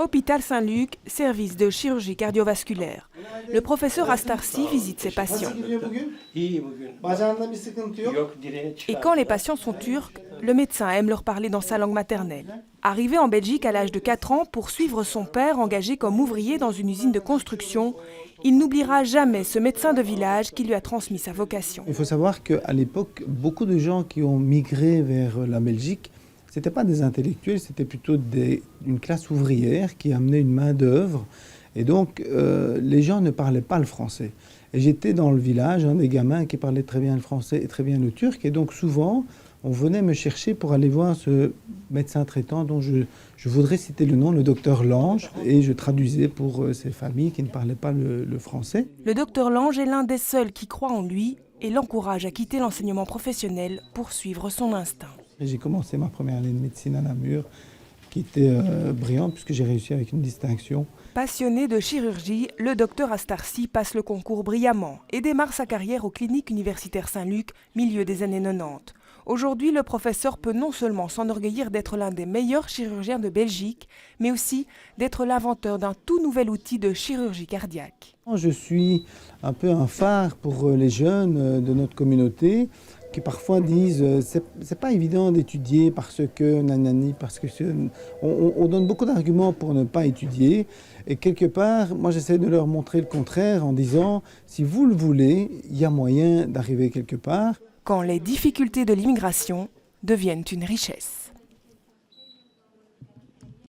Hôpital Saint-Luc, service de chirurgie cardiovasculaire. Le professeur Astarsi visite ses patients. Et quand les patients sont turcs, le médecin aime leur parler dans sa langue maternelle. Arrivé en Belgique à l'âge de 4 ans pour suivre son père engagé comme ouvrier dans une usine de construction, il n'oubliera jamais ce médecin de village qui lui a transmis sa vocation. Il faut savoir qu'à l'époque, beaucoup de gens qui ont migré vers la Belgique, ce n'étaient pas des intellectuels, c'était plutôt une classe ouvrière qui amenait une main-d'œuvre. Et donc, les gens ne parlaient pas le français. Et j'étais dans le village, un des gamins qui parlait très bien le français et très bien le turc. Et donc, souvent, on venait me chercher pour aller voir ce médecin traitant dont je voudrais citer le nom, le docteur Lange. Et je traduisais pour ces familles qui ne parlaient pas le français. Le docteur Lange est l'un des seuls qui croit en lui et l'encourage à quitter l'enseignement professionnel pour suivre son instinct. J'ai commencé ma première année de médecine à Namur, qui était brillante puisque j'ai réussi avec une distinction. Passionné de chirurgie, le docteur Astarsi passe le concours brillamment et démarre sa carrière aux cliniques universitaires Saint-Luc, milieu des années 90. Aujourd'hui, le professeur peut non seulement s'enorgueillir d'être l'un des meilleurs chirurgiens de Belgique, mais aussi d'être l'inventeur d'un tout nouvel outil de chirurgie cardiaque. Je suis un peu un phare pour les jeunes de notre communauté qui parfois disent c'est pas évident d'étudier parce que nanani, parce que on donne beaucoup d'arguments pour ne pas étudier. Et quelque part, moi j'essaie de leur montrer le contraire en disant si vous le voulez, il y a moyen d'arriver quelque part. Quand les difficultés de l'immigration deviennent une richesse.